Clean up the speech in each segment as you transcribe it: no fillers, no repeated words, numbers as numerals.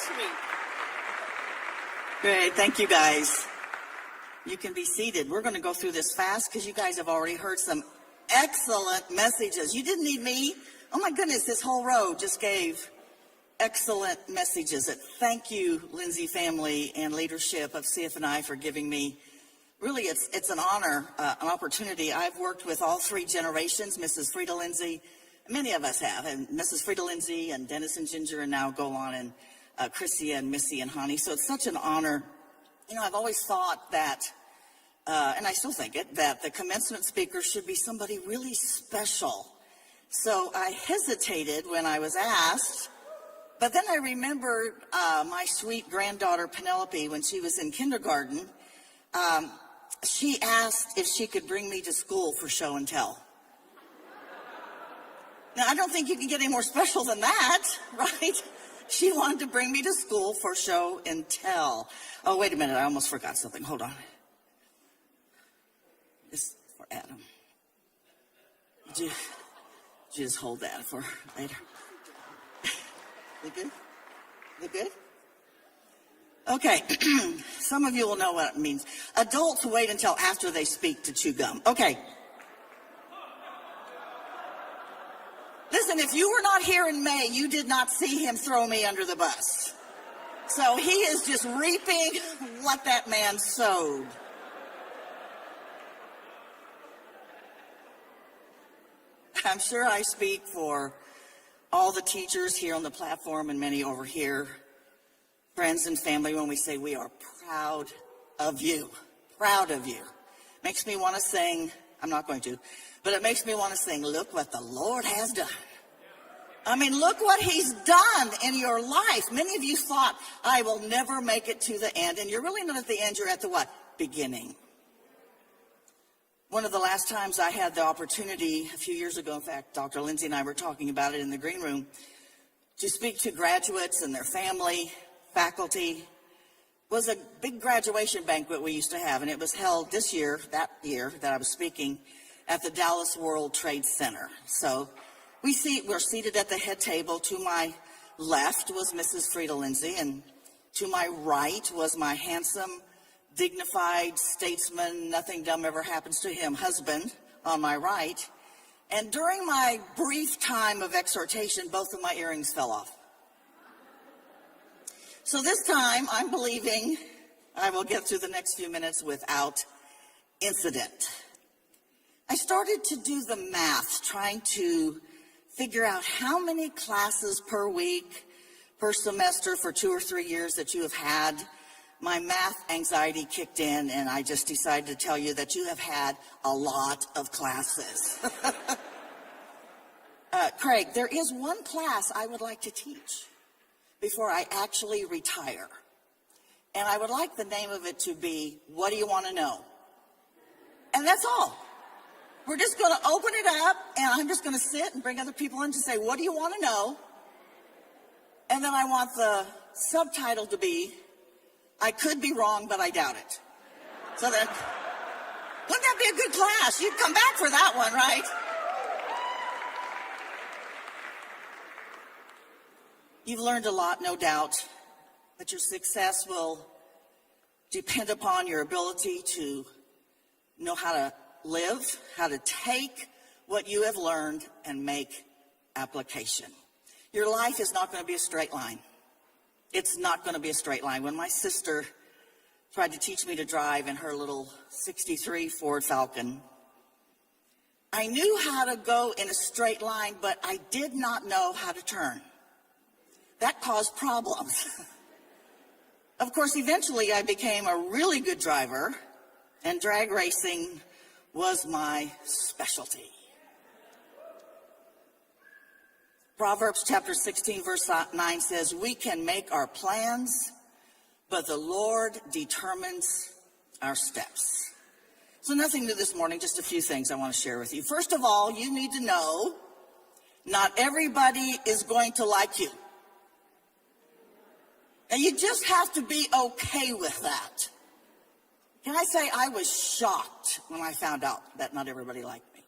sweet. Great, thank you guys. You can be seated. We're going to go through this fast because you guys have already heard some excellent messages. You didn't need me. Oh my goodness, this whole row just gave excellent messages. Thank you, Lindsay family and leadership of CFNI for giving me. Really, it's an honor, an opportunity. I've worked with all three generations, Mrs. Frida Lindsay, many of us have, and Mrs. Frida Lindsay and Dennis and Ginger, and now go on, and Chrissy and Missy and Honey. So it's such an honor. You know, I've always thought that, and I still think it, that the commencement speaker should be somebody really special. So I hesitated when I was asked, but then I remembered my sweet granddaughter Penelope when she was in kindergarten. She asked if she could bring me to school for show and tell. Now, I don't think you can get any more special than that, right? She wanted to bring me to school for show and tell. Oh, wait a minute, I almost forgot something. Hold on. This is for Adam. Would you just hold that for later? You good? You good? Okay, some of you will know what it means. Adults wait until after they speak to chew gum. Okay. Listen, if you were not here in May, you did not see him throw me under the bus. So he is just reaping what that man sowed. I'm sure I speak for all the teachers here on the platform and many over here, friends and family, when we say we are proud of you. Proud of you. Makes me want to sing, I'm not going to, but it makes me want to sing, look what the Lord has done. I mean, look what he's done in your life. Many of you thought, I will never make it to the end. And you're really not at the end, you're at the what? Beginning. One of the last times I had the opportunity, a few years ago, in fact, Dr. Lindsay and I were talking about it in the green room, to speak to graduates and their family, faculty, was a big graduation banquet we used to have. And it was held this year, that year that I was speaking, at the Dallas World Trade Center. So we're seated at the head table. To my left was Mrs. Frida Lindsay, and to my right was my handsome, dignified statesman, nothing dumb ever happens to him, husband on my right. And during my brief time of exhortation, both of my earrings fell off. So this time, I'm believing I will get through the next few minutes without incident. I started to do the math, trying to figure out how many classes per week, per semester for 2 or 3 years that you have had. My math anxiety kicked in, and I just decided to tell you that you have had a lot of classes. Craig, there is one class I would like to teach before I actually retire. And I would like the name of it to be, What Do You Want to Know? And that's all. We're just going to open it up, and I'm just going to sit and bring other people in to say, what do you want to know? And then I want the subtitle to be, I could be wrong, but I doubt it. So that, wouldn't that be a good class? You'd come back for that one, right? You've learned a lot, no doubt, but your success will depend upon your ability to know how to live, how to take what you have learned and make application. Your life is not going to be a straight line. It's not going to be a straight line. When my sister tried to teach me to drive in her little 63 Ford Falcon, I knew how to go in a straight line, but I did not know how to turn. That caused problems. Of course, eventually I became a really good driver, and drag racing was my specialty. Proverbs chapter 16, verse 9 says, we can make our plans, but the Lord determines our steps. So nothing new this morning, just a few things I want to share with you. First of all, you need to know not everybody is going to like you. And you just have to be okay with that. Can I say I was shocked when I found out that not everybody liked me?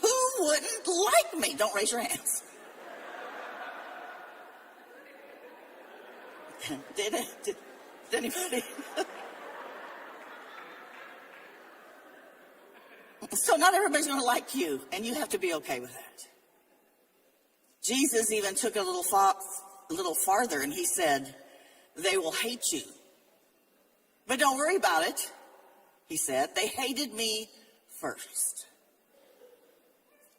Who wouldn't like me? Don't raise your hands. Did anybody? So not everybody's going to like you, and you have to be okay with that. Jesus even took it a little farther, and he said, they will hate you. But don't worry about it, he said. They hated me first.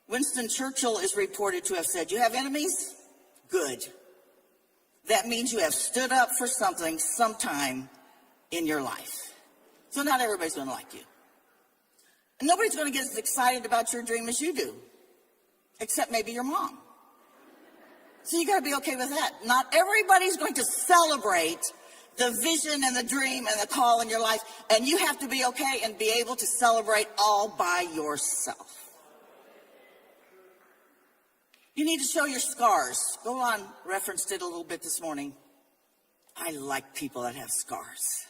Winston Churchill is reported to have said, you have enemies? Good. That means you have stood up for something sometime in your life. So not everybody's going to like you. And nobody's going to get as excited about your dream as you do, except maybe your mom. So you got to be okay with that. Not everybody's going to celebrate the vision and the dream and the call in your life, and you have to be okay and be able to celebrate all by yourself. You need to show your scars. Go on, referenced it a little bit this morning. I like people that have scars.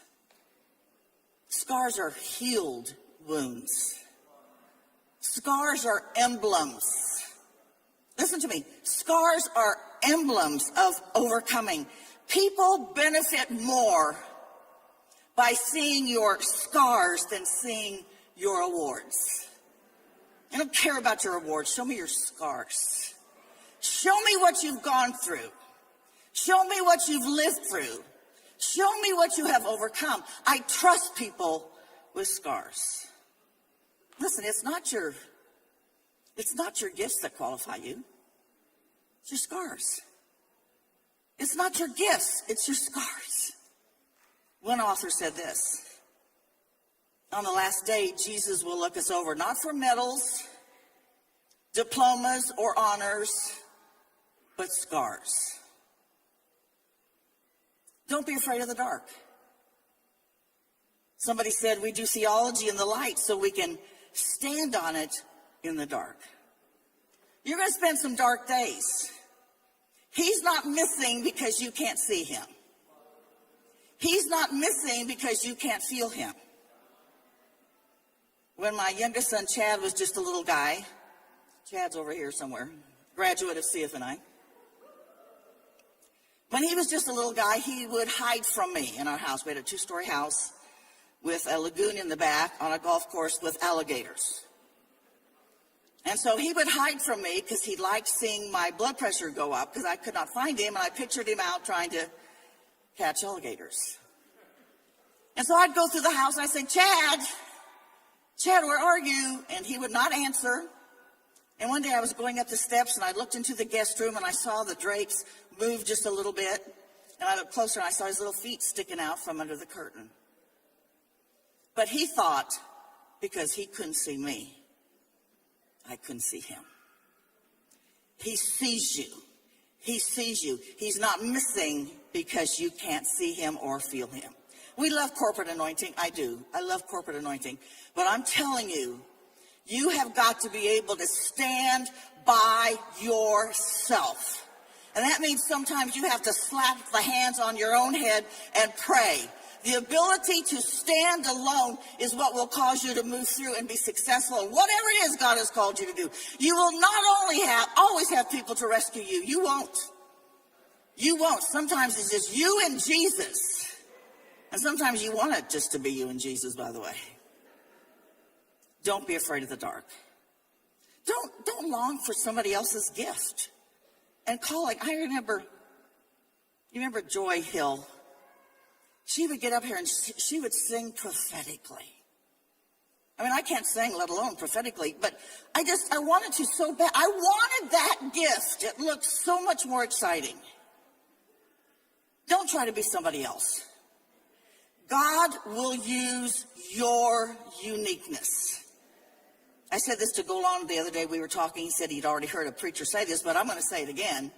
Scars are healed wounds. Scars are emblems. Listen to me. Scars are emblems of overcoming. People benefit more by seeing your scars than seeing your awards. I don't care about your awards. Show me your scars. Show me what you've gone through. Show me what you've lived through. Show me what you have overcome. I trust people with scars. Listen, it's not your gifts that qualify you. It's your scars. It's not your gifts, it's your scars. One author said this: on the last day, Jesus will look us over, not for medals, diplomas, or honors, but scars. Don't be afraid of the dark. Somebody said we do theology in the light so we can stand on it in the dark. You're going to spend some dark days. He's not missing because you can't see him. He's not missing because you can't feel him. When my youngest son, Chad, was just a little guy, Chad's over here somewhere, graduate of CFNI. When he was just a little guy, he would hide from me in our house. We had a 2-story house with a lagoon in the back on a golf course with alligators. And so he would hide from me because he liked seeing my blood pressure go up because I could not find him, and I pictured him out trying to catch alligators. And so I'd go through the house and I'd say, Chad, where are you? And he would not answer. And one day I was going up the steps and I looked into the guest room and I saw the drapes move just a little bit. And I looked closer and I saw his little feet sticking out from under the curtain. But he thought because he couldn't see me, I couldn't see him. He sees you. He sees you. He's not missing because you can't see him or feel him. We love corporate anointing. I do. I love corporate anointing. But I'm telling you, you have got to be able to stand by yourself. And that means sometimes you have to slap the hands on your own head and pray. The ability to stand alone is what will cause you to move through and be successful in whatever it is God has called you to do. You will not only always have people to rescue you. You won't. You won't. Sometimes it's just you and Jesus. And sometimes you want it just to be you and Jesus, by the way. Don't be afraid of the dark. Don't long for somebody else's gift. And calling. You remember Joy Hill? She would get up here and she would sing prophetically. I mean, I can't sing, let alone prophetically, but I wanted to so bad. I wanted that gift. It looked so much more exciting. Don't try to be somebody else. God will use your uniqueness. I said this to Golan the other day. We were talking. He said he'd already heard a preacher say this, but I'm going to say it again.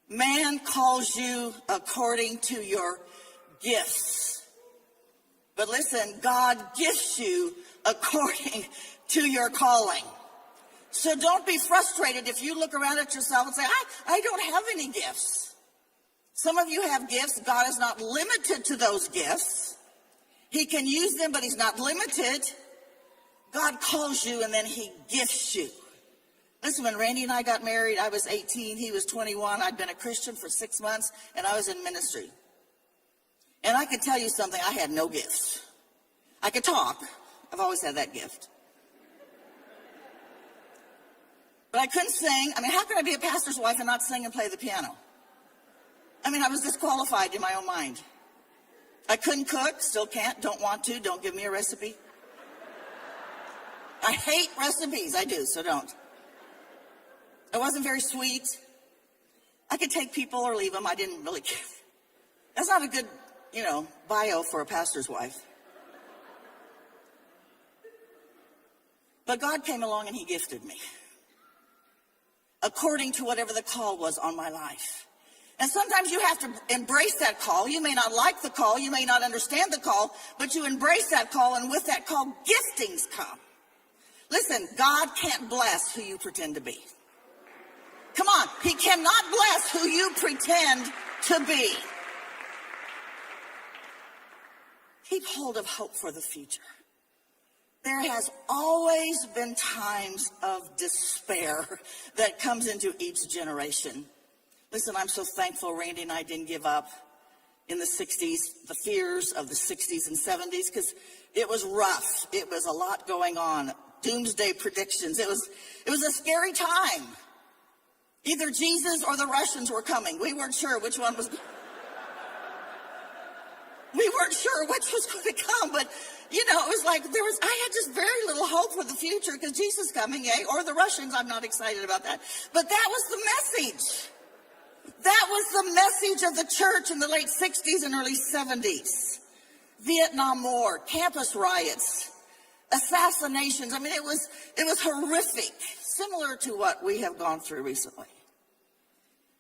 Man calls you according to your gifts. But listen, God gifts you according to your calling. So don't be frustrated if you look around at yourself and say, I don't have any gifts. Some of you have gifts. God is not limited to those gifts. He can use them, but he's not limited. God calls you and then he gifts you Listen, when Randy and I got married, I was 18, he was 21. I'd been a Christian for 6 months, and I was in ministry. And I could tell you something, I had no gifts. I could talk. I've always had that gift. But I couldn't sing. I mean, how could I be a pastor's wife and not sing and play the piano? I mean, I was disqualified in my own mind. I couldn't cook, still can't, don't want to, don't give me a recipe. I hate recipes, I do, so don't. I wasn't very sweet. I could take people or leave them, I didn't really care. That's not a good, bio for a pastor's wife. But God came along and he gifted me, according to whatever the call was on my life. And sometimes you have to embrace that call. You may not like the call, you may not understand the call, but you embrace that call, and with that call, giftings come. Listen, God can't bless who you pretend to be. Come on, he cannot bless who you pretend to be. Keep hold of hope for the future. There has always been times of despair that comes into each generation. Listen, I'm so thankful Randy and I didn't give up in the 60s, the fears of the 60s and 70s, because it was rough. It was a lot going on. Doomsday predictions. It was a scary time. Either Jesus or the Russians were coming. We weren't sure which one was. We weren't sure which was going to come, but it was like I had just very little hope for the future because Jesus coming, or the Russians. I'm not excited about that. But that was the message. That was the message of the church in the late 60s and early 70s. Vietnam War, campus riots, assassinations. I mean, it was horrific, similar to what we have gone through recently.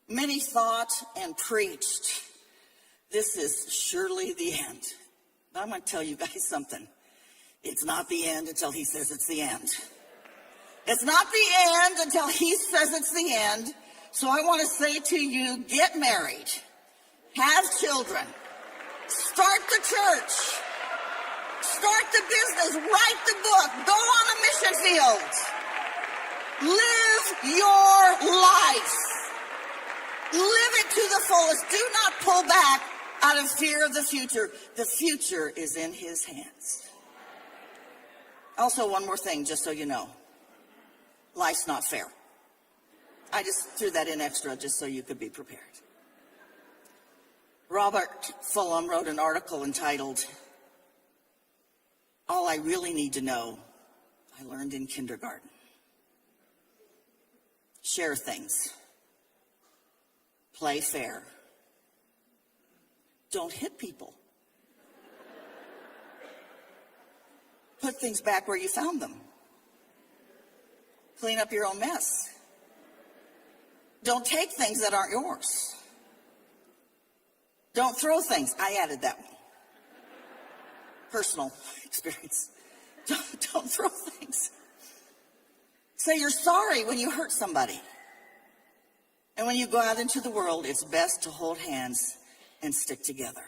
Many thought and preached, this is surely the end. But I'm going to tell you guys something. It's not the end until he says it's the end. It's not the end until he says it's the end. So I want to say to you, get married, have children, start the church, start the business, write the book, go on a mission field, live your life, live it to the fullest. Do not pull back out of fear of the future. The future is in his hands. Also, one more thing, just so you know, life's not fair. I just threw that in extra just so you could be prepared. Robert Fulham wrote an article entitled, All I Really Need to Know, I Learned in Kindergarten. Share things. Play fair. Don't hit people. Put things back where you found them. Clean up your own mess. Don't take things that aren't yours. Don't throw things. I added that one. Personal experience. Don't throw things. Say you're sorry when you hurt somebody. And when you go out into the world, it's best to hold hands and stick together.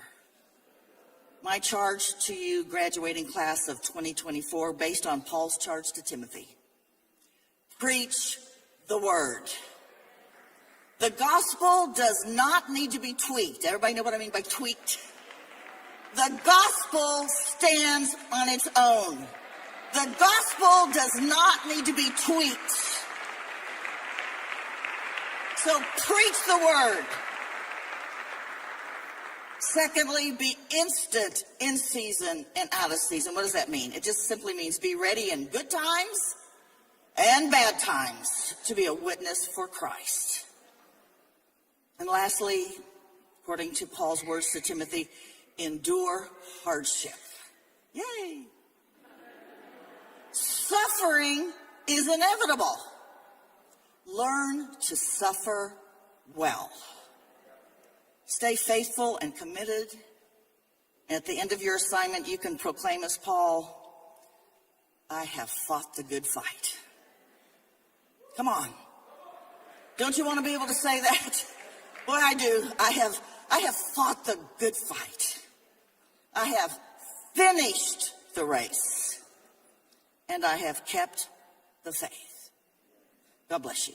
My charge to you, graduating class of 2024, based on Paul's charge to Timothy. Preach the word. The gospel does not need to be tweaked. Everybody know what I mean by tweaked? The gospel stands on its own. The gospel does not need to be tweaked. So preach the word. Secondly, be instant in season and out of season. What does that mean? It just simply means be ready in good times and bad times to be a witness for Christ. And lastly, according to Paul's words to Timothy, endure hardship. Yay! Suffering is inevitable. Learn to suffer well. Stay faithful and committed. At the end of your assignment, you can proclaim as Paul, I have fought the good fight. Come on. Don't you want to be able to say that? Boy, I do. I have fought the good fight. I have finished the race. And I have kept the faith. God bless you.